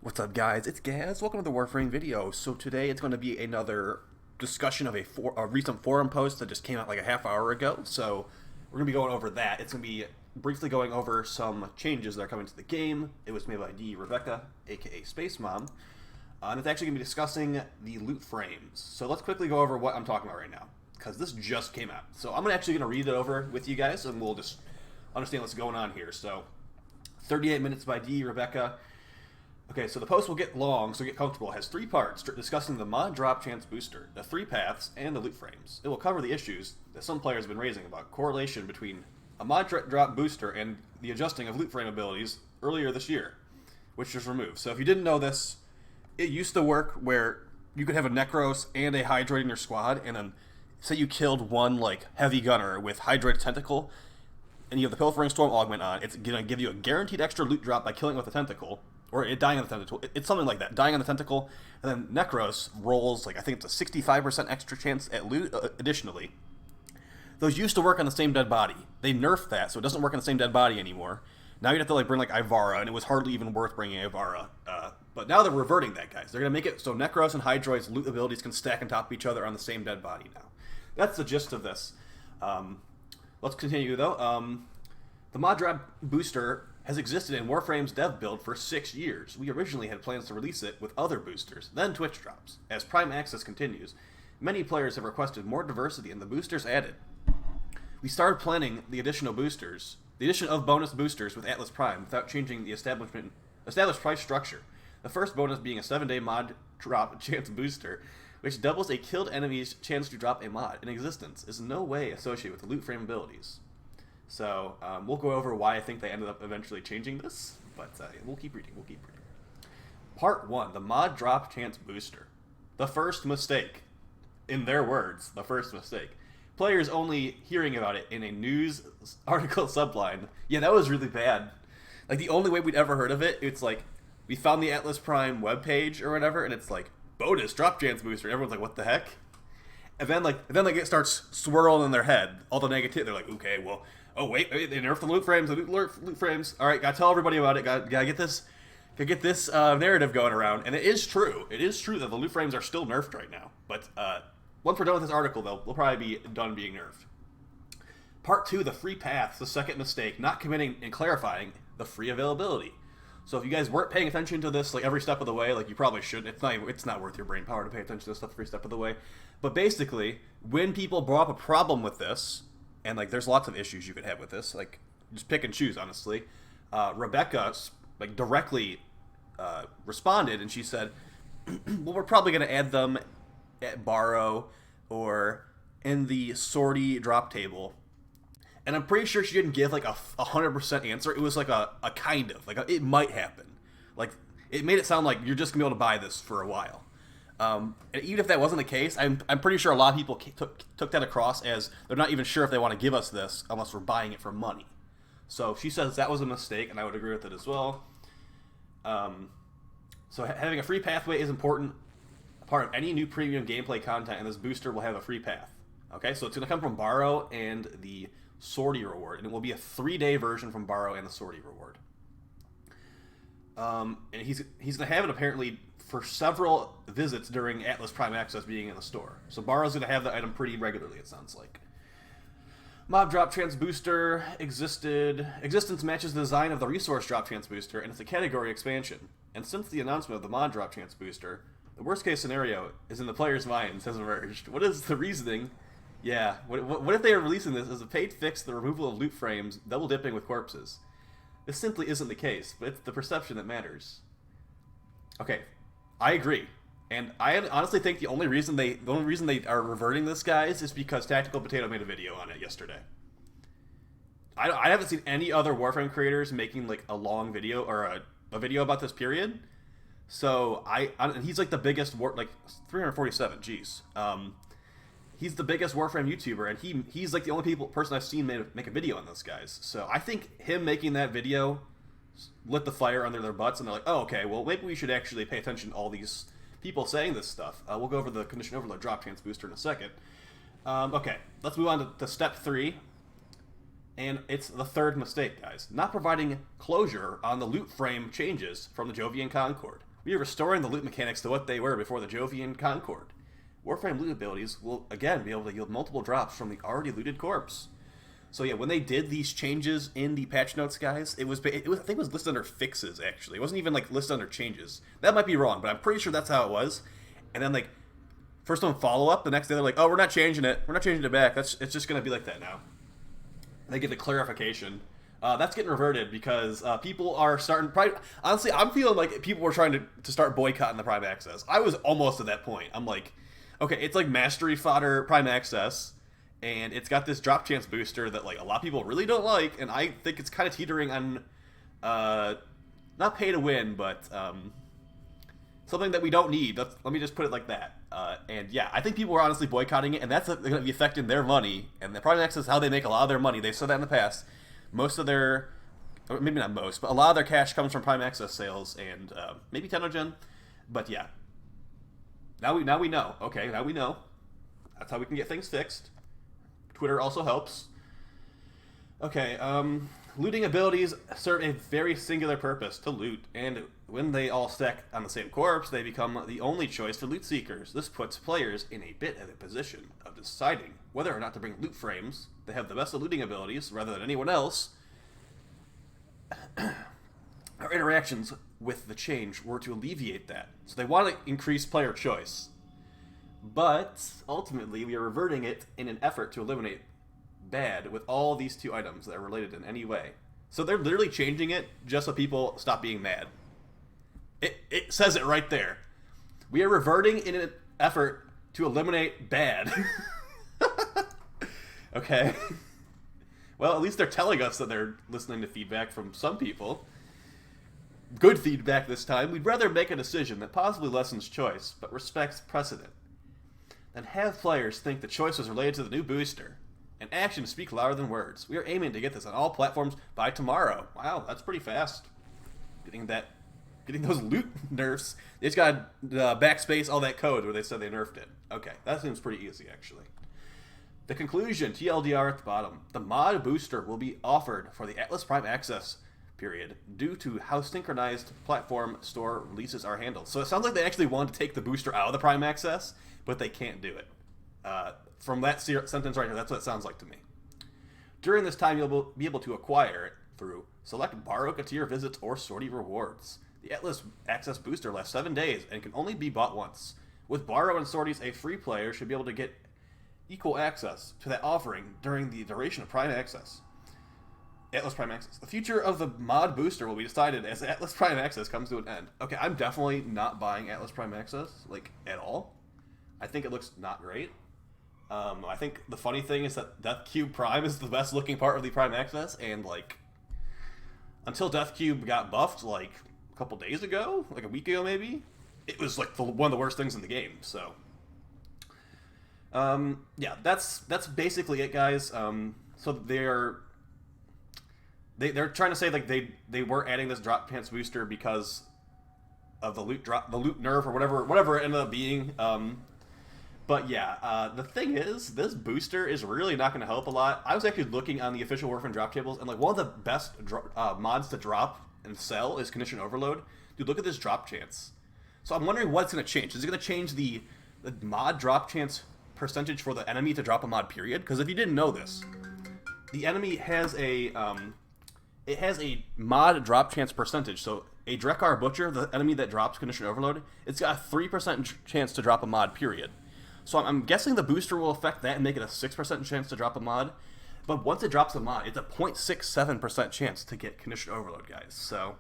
What's up, guys? It's Gaz. Welcome to the Warframe video. So today it's going to be another discussion of a recent forum post that just came out like a half hour ago. So we're going to be going over that. It's going to be briefly going over some changes that are coming to the game. It was made by Rebecca, aka Space Mom. And it's actually going to be discussing the loot frames. So let's quickly go over what I'm talking about right now, because this just came out. So I'm actually going to read it over with you guys, and we'll just understand what's going on here. So 38 minutes by Rebecca. Okay, so the post will get long, so get comfortable. It has 3 parts discussing the mod drop chance booster, the 3 paths, and the loot frames. It will cover the issues that some players have been raising about correlation between a mod drop booster and the adjusting of loot frame abilities earlier this year, which was removed. So if you didn't know this, it used to work where you could have a Necros and a Hydroid in your squad, and then say you killed one like heavy gunner with Hydroid Tentacle, and you have the Pilfering Storm augment on. It's going to give you a guaranteed extra loot drop by killing with a Tentacle. Or it dying on the tentacle. It's something like that. Dying on the tentacle, and then Necros rolls, like, I think it's a 65% extra chance at loot additionally. Those used to work on the same dead body. They nerfed that, so it doesn't work on the same dead body anymore. Now you have to, like, bring, like, Ivara, and it was hardly even worth bringing Ivara. But now they're reverting that, guys. They're going to make it so Necros and Hydroid's loot abilities can stack on top of each other on the same dead body now. That's the gist of this. Let's continue, though. The mod drop booster has existed in Warframe's dev build for 6 years. We originally had plans to release it with other boosters, then Twitch drops. As Prime Access continues, many players have requested more diversity in the boosters added. We started planning the addition of bonus boosters with Atlas Prime without changing the established price structure. The first bonus being a 7-day mod drop chance booster, which doubles a killed enemy's chance to drop a mod in existence, is in no way associated with the loot frame abilities. So, we'll go over why I think they ended up eventually changing this, but we'll keep reading. Part 1, the mod drop chance booster. The first mistake. In their words, the first mistake. Players only hearing about it in a news article subline. Yeah, that was really bad. Like, the only way we'd ever heard of it, it's like, we found the Atlas Prime webpage or whatever, and it's like, bonus drop chance booster. And everyone's like, what the heck? And then it starts swirling in their head. All the negative, they're like, okay, well, oh wait, they nerfed the loot frames. Loot frames. All right, gotta tell everybody about it. Gotta get this narrative going around. And it is true. It is true that the loot frames are still nerfed right now. But once we're done with this article, they'll probably be done being nerfed. Part 2, the free paths. The second mistake, not committing and clarifying the free availability. So if you guys weren't paying attention to this like every step of the way, like you probably shouldn't. It's not worth your brain power to pay attention to this stuff every step of the way. But basically, when people brought up a problem with this, and like there's lots of issues you could have with this, like just pick and choose, honestly. Rebecca like directly responded, and she said, well, we're probably going to add them at borrow or in the sortie drop table. And I'm pretty sure she didn't give like a 100% answer. It was like a kind of, like it might happen. Like it made it sound like you're just going to be able to buy this for a while. And even if that wasn't the case, I'm pretty sure a lot of people took that across as they're not even sure if they want to give us this unless we're buying it for money. So she says that was a mistake, and I would agree with it as well. So having a free pathway is important. A part of any new premium gameplay content, and this booster will have a free path. Okay, so it's going to come from Borrow and the Sortie reward, and it will be a 3-day version from Borrow and the Sortie reward. And he's going to have it apparently for several visits during Atlas Prime Access being in the store. So Borrow's going to have the item pretty regularly, it sounds like. Mob Drop Chance Booster existence matches the design of the Resource Drop Chance Booster, and it's a category expansion. And since the announcement of the Mod Drop Chance Booster, the worst case scenario is in the players' minds has emerged. What is the reasoning? Yeah, what if they are releasing this as a paid fix to the removal of loot frames, double dipping with corpses? This simply isn't the case, but it's the perception that matters. Okay, I agree, and I honestly think the only reason they are reverting this, guys, is because Tactical Potato made a video on it yesterday. I haven't seen any other Warframe creators making like a long video or a video about this period. So and he's like the biggest 347. Jeez. He's the biggest Warframe YouTuber, and he's like the only person I've seen make a video on this, guys. So I think him making that video lit the fire under their butts, and they're like, oh, okay, well, maybe we should actually pay attention to all these people saying this stuff. We'll go over the Condition Overload Drop Chance Booster in a second. Okay, let's move on to Step 3. And it's the third mistake, guys. Not providing closure on the loot frame changes from the Jovian Concord. We are restoring the loot mechanics to what they were before the Jovian Concord. Warframe loot abilities will, again, be able to yield multiple drops from the already looted corpse. So yeah, when they did these changes in the patch notes, guys, it was I think it was listed under fixes, actually. It wasn't even, like, listed under changes. That might be wrong, but I'm pretty sure that's how it was. And then, like, first one follow-up, the next day they're like, oh, we're not changing it. We're not changing it back. It's just going to be like that now. They get the clarification. That's getting reverted because people are starting... honestly, I'm feeling like people were trying to start boycotting the Prime Access. I was almost at that point. I'm like, okay, it's like Mastery Fodder Prime Access, and it's got this drop chance booster that, like, a lot of people really don't like, and I think it's kind of teetering on... not pay to win, but... something that we don't need. Let me just put it like that. And yeah, I think people are honestly boycotting it, and that's going to be affecting their money. And the Prime Access is how they make a lot of their money. They've said that in the past. Most of their, or maybe not most, but a lot of their cash comes from Prime Access sales and maybe Tenogen. But yeah, now we know. Okay, now we know. That's how we can get things fixed. Twitter also helps. Okay, looting abilities serve a very singular purpose, to loot, and when they all stack on the same corpse, they become the only choice for loot seekers. This puts players in a bit of a position of deciding whether or not to bring loot frames that have the best looting abilities rather than anyone else. Our interactions with the change were to alleviate that, so they want to increase player choice. But ultimately, we are reverting it in an effort to eliminate bad with all these two items that are related in any way. So they're literally changing it just so people stop being mad. It says it right there. We are reverting in an effort to eliminate bad. Okay. Well, at least they're telling us that they're listening to feedback from some people. Good feedback this time. We'd rather make a decision that possibly lessens choice, but respects precedent, than have players think the choice was related to the new booster. And actions speak louder than words. We are aiming to get this on all platforms by tomorrow. Wow, that's pretty fast. Getting those loot nerfs. They just got backspace all that code where they said they nerfed it. Okay, that seems pretty easy, actually. The conclusion, TLDR at the bottom. The mod booster will be offered for the Atlas Prime Access period due to how synchronized platform store releases are handled. So it sounds like they actually want to take the booster out of the Prime Access, but they can't do it. From that sentence right here, that's what it sounds like to me. During this time, you'll be able to acquire it through select Borrow Katir visits or sortie rewards. The Atlas Access booster lasts 7 days and can only be bought once. With Borrow and sorties, a free player should be able to get equal access to that offering during the duration of Prime Access. Atlas Prime Access. The future of the mod booster will be decided as Atlas Prime Access comes to an end. Okay, I'm definitely not buying Atlas Prime Access, like, at all. I think it looks not great. I think the funny thing is that Death Cube Prime is the best looking part of the Prime Access, and, like, until Death Cube got buffed, like, a couple days ago, like a week ago maybe, it was, like, one of the worst things in the game, so. Yeah, that's basically it, guys. So they're trying to say, like, they weren't adding this drop chance booster because of the loot nerf or whatever it ended up being. But yeah, the thing is, this booster is really not going to help a lot. I was actually looking on the official Warframe drop tables, and, like, one of the best mods to drop and sell is Condition Overload. Dude, look at this drop chance. So I'm wondering what's going to change. Is it going to change the mod drop chance percentage for the enemy to drop a mod period? Because if you didn't know this, the enemy has a mod drop chance percentage. So a Drekar Butcher, the enemy that drops Condition Overload, it's got a 3% chance to drop a mod period. So I'm guessing the booster will affect that and make it a 6% chance to drop a mod. But once it drops a mod, it's a 0.67% chance to get Condition Overload, guys. So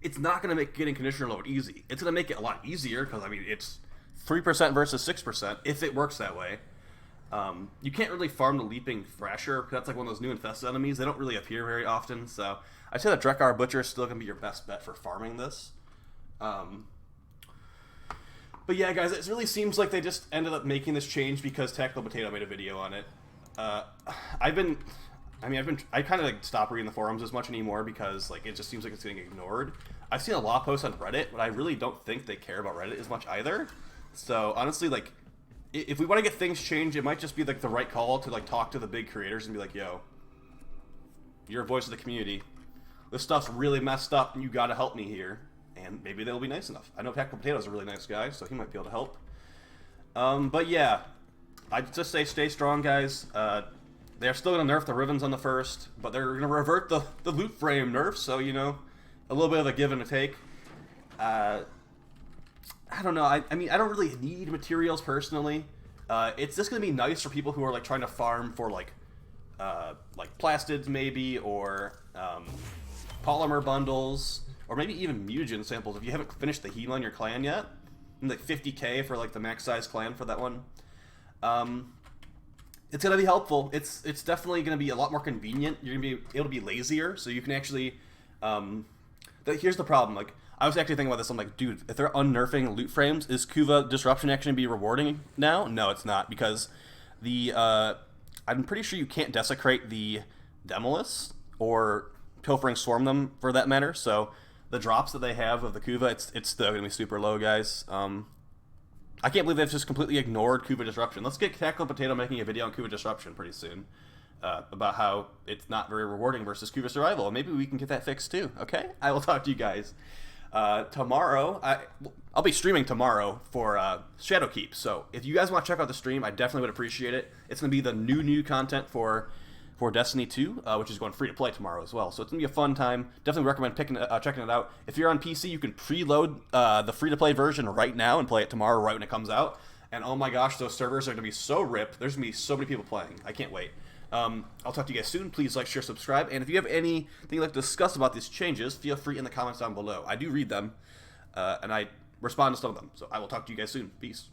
it's not going to make getting Condition Overload easy. It's going to make it a lot easier because, I mean, it's 3% versus 6% if it works that way. You can't really farm the Leaping Thrasher because that's like one of those new infested enemies. They don't really appear very often. So I'd say that Drekar Butcher is still going to be your best bet for farming this. But yeah, guys, it really seems like they just ended up making this change because Tactical Potato made a video on it. I kind of, like, stopped reading the forums as much anymore because, like, it just seems like it's getting ignored. I've seen a lot of posts on Reddit, but I really don't think they care about Reddit as much either. So honestly, like, if we want to get things changed, it might just be, like, the right call to, like, talk to the big creators and be like, yo, you're a voice of the community. This stuff's really messed up and you gotta help me here. and maybe they'll be nice enough. I know Tactical Potato's a really nice guy, so he might be able to help. But yeah, I'd just say stay strong, guys. They're still going to nerf the Rivens on the first, but they're going to revert the loot frame nerf, so, you know, a little bit of a give and a take. I don't know. I mean, I don't really need materials personally. It's just going to be nice for people who are, like, trying to farm for, like plastids maybe, or polymer bundles, or maybe even mutagen samples if you haven't finished the heal on your clan yet. And like 50k for like the max size clan for that one. It's gonna be helpful. It's definitely gonna be a lot more convenient. You're gonna be able to be lazier, so you can actually. Here's the problem. Like, I was actually thinking about this. I'm like, dude, if they're unnerfing loot frames, is Kuva disruption actually be rewarding now? No, it's not, because the I'm pretty sure you can't desecrate the Demolus or Pilfering Swarm them for that matter. So the drops that they have of the Kuva, it's still going to be super low, guys. I can't believe they've just completely ignored Kuva Disruption. Let's get Tactical Potato making a video on Kuva Disruption pretty soon about how it's not very rewarding versus Kuva Survival. And maybe we can get that fixed too, okay? I will talk to you guys tomorrow. I'll be streaming tomorrow for Shadowkeep. So if you guys want to check out the stream, I definitely would appreciate it. It's going to be the new content for Destiny 2, which is going free to play tomorrow as well. So it's going to be a fun time. Definitely recommend checking it out. If you're on PC, you can preload the free to play version right now and play it tomorrow right when it comes out. And oh my gosh, those servers are going to be so ripped. There's going to be so many people playing. I can't wait. I'll talk to you guys soon. Please like, share, subscribe. And if you have anything you'd like to discuss about these changes, feel free in the comments down below. I do read them, and I respond to some of them. So I will talk to you guys soon. Peace.